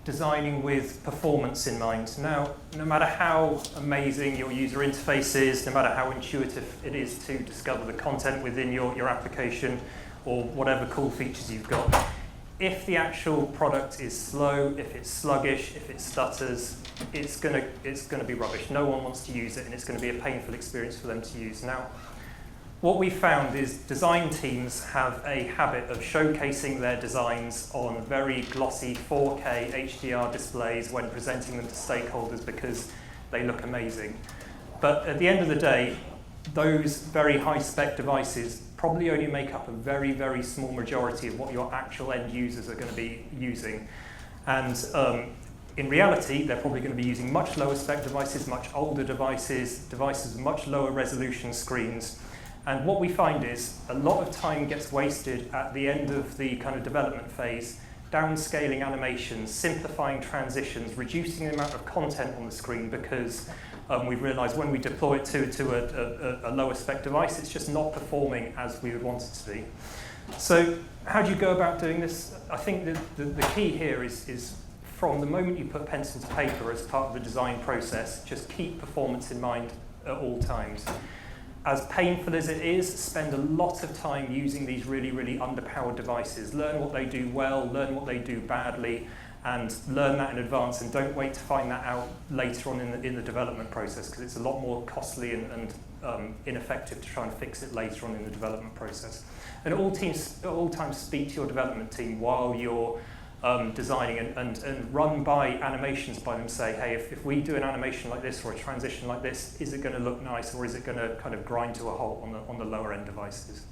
designing with performance in mind. Now, no matter how amazing your user interface is, no matter how intuitive it is to discover the content within your application or whatever cool features you've got, if the actual product is slow, if it's sluggish, if it stutters, it's gonna be rubbish. No one wants to use it, and it's going to be a painful experience for them to use. Now, what we found is design teams have a habit of showcasing their designs on very glossy 4K HDR displays when presenting them to stakeholders because they look amazing. But at the end of the day, those very high-spec devices probably only make up a very, very small majority of what your actual end users are going to be using. And in reality, they're probably going to be using much lower spec devices, much older devices with much lower resolution screens. And what we find is a lot of time gets wasted at the end of the kind of development phase, downscaling animations, simplifying transitions, reducing the amount of content on the screen because we've realized when we deploy it to a lower spec device, it's just not performing as we would want it to be. So how do you go about doing this? I think the key here is from the moment you put pencil to paper as part of the design process, just keep performance in mind at all times. As painful as it is, spend a lot of time using these really, really underpowered devices. Learn what they do well, learn what they do badly, and learn that in advance, and don't wait to find that out later on in the development process, because it's a lot more costly and ineffective to try and fix it later on in the development process. And at all times speak to your development team while you're designing and run by animations by them. Say, hey, if we do an animation like this or a transition like this, is it going to look nice, or is it going to kind of grind to a halt on the lower end devices?